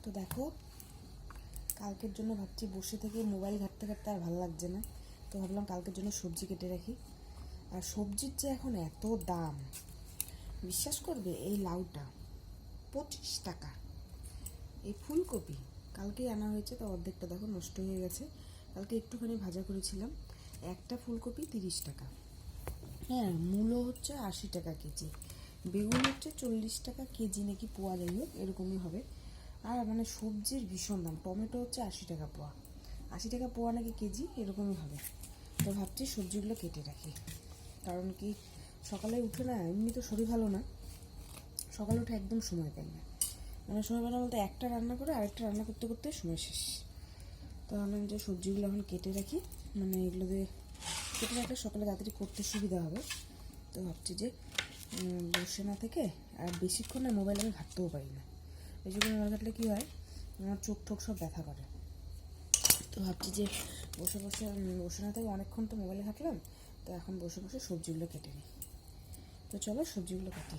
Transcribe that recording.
তো দেখো, কালকের জন্য ভাবছি, বসে থেকে মোবাইল ঘাঁটতে ঘাঁটতে আর ভালো লাগছে না, তো ভাবলাম কালকের জন্য সবজি কেটে রাখি। আর সবজির যে এখন এত দাম, বিশ্বাস করবে, এই লাউটা 25 টাকা, এই ফুলকপি কালকেই আনা হয়েছে, তো অর্ধেকটা দেখো নষ্ট হয়ে গেছে। কালকে একটুখানি ভাজা করেছিলাম। একটা ফুলকপি 30 টাকা, হ্যাঁ, মূলো হচ্ছে 80 টাকা কেজি, বেগুন হচ্ছে 40 টাকা কেজি নাকি পোয়া, যাই হোক এরকমই হবে। আর মানে সবজির ভীষণ দাম। টমেটো হচ্ছে 80 টাকা পোয়া, 80 টাকা পোয়া নাকি কেজি এরকমই হবে। তো ভাবছি সবজিগুলো কেটে রাখি, কারণ কি সকালে উঠে না, এমনি তো শরীর ভালো না, সকালে উঠে একদম সময় পাই না, মানে সময় পাই না বলতে একটা রান্না করে আরেকটা রান্না করতে করতে সময় শেষ। তো ভাবলাম যে সবজিগুলো এখন কেটে রাখি, মানে এগুলো দিয়ে কেটে রাখলে সকালে তাড়াতাড়ি করতে সুবিধা হবে। তো ভাবছি যে বসে না থেকে, আর বেশিক্ষণ না মোবাইল আমি ঘাঁটতেও পারি না, বেশিক্ষণ মোবাইল ঘাঁটলে কী হয়, আমার চোখ ঠোক সব ব্যথা করে। তো ভাবছি যে বসে বসে বসে না থেকে অনেকক্ষণ তো মোবাইলে ঘাঁটলাম, তো এখন বসে বসে সবজিগুলো কেটে নিই। তো চলো সবজিগুলো কাটি।